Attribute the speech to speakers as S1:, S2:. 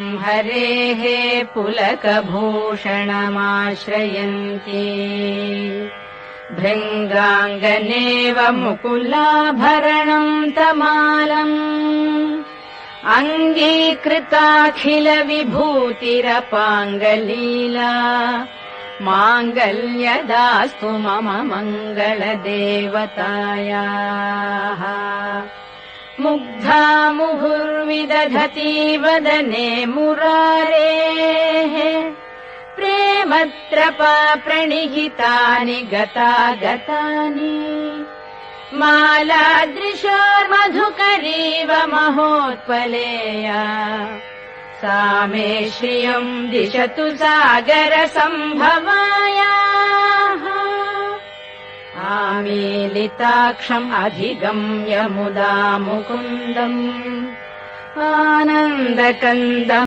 S1: हरेः पुलकभूषणमाश्रयन्ति भृङ्गाङ्गनेव मुकुलाभरणम् तमालम् अङ्गीकृताखिलविभूतिरपाङ्गलीला माङ्गल्यदास्तु मम मङ्गलदेवतायाः मुग्धा मुहुर्विदधती वदने मुरारेः प्रेमत्रपा प्रणिहितानि गतागतानि मालादृशोर्मधुकरीव महोत्पलेया सा मे श्रियम् दिशतु सागरसम्भवायाः आमीलिताक्षम् अधिगम्य मुदा मुकुन्दम् आनन्दकन्दम्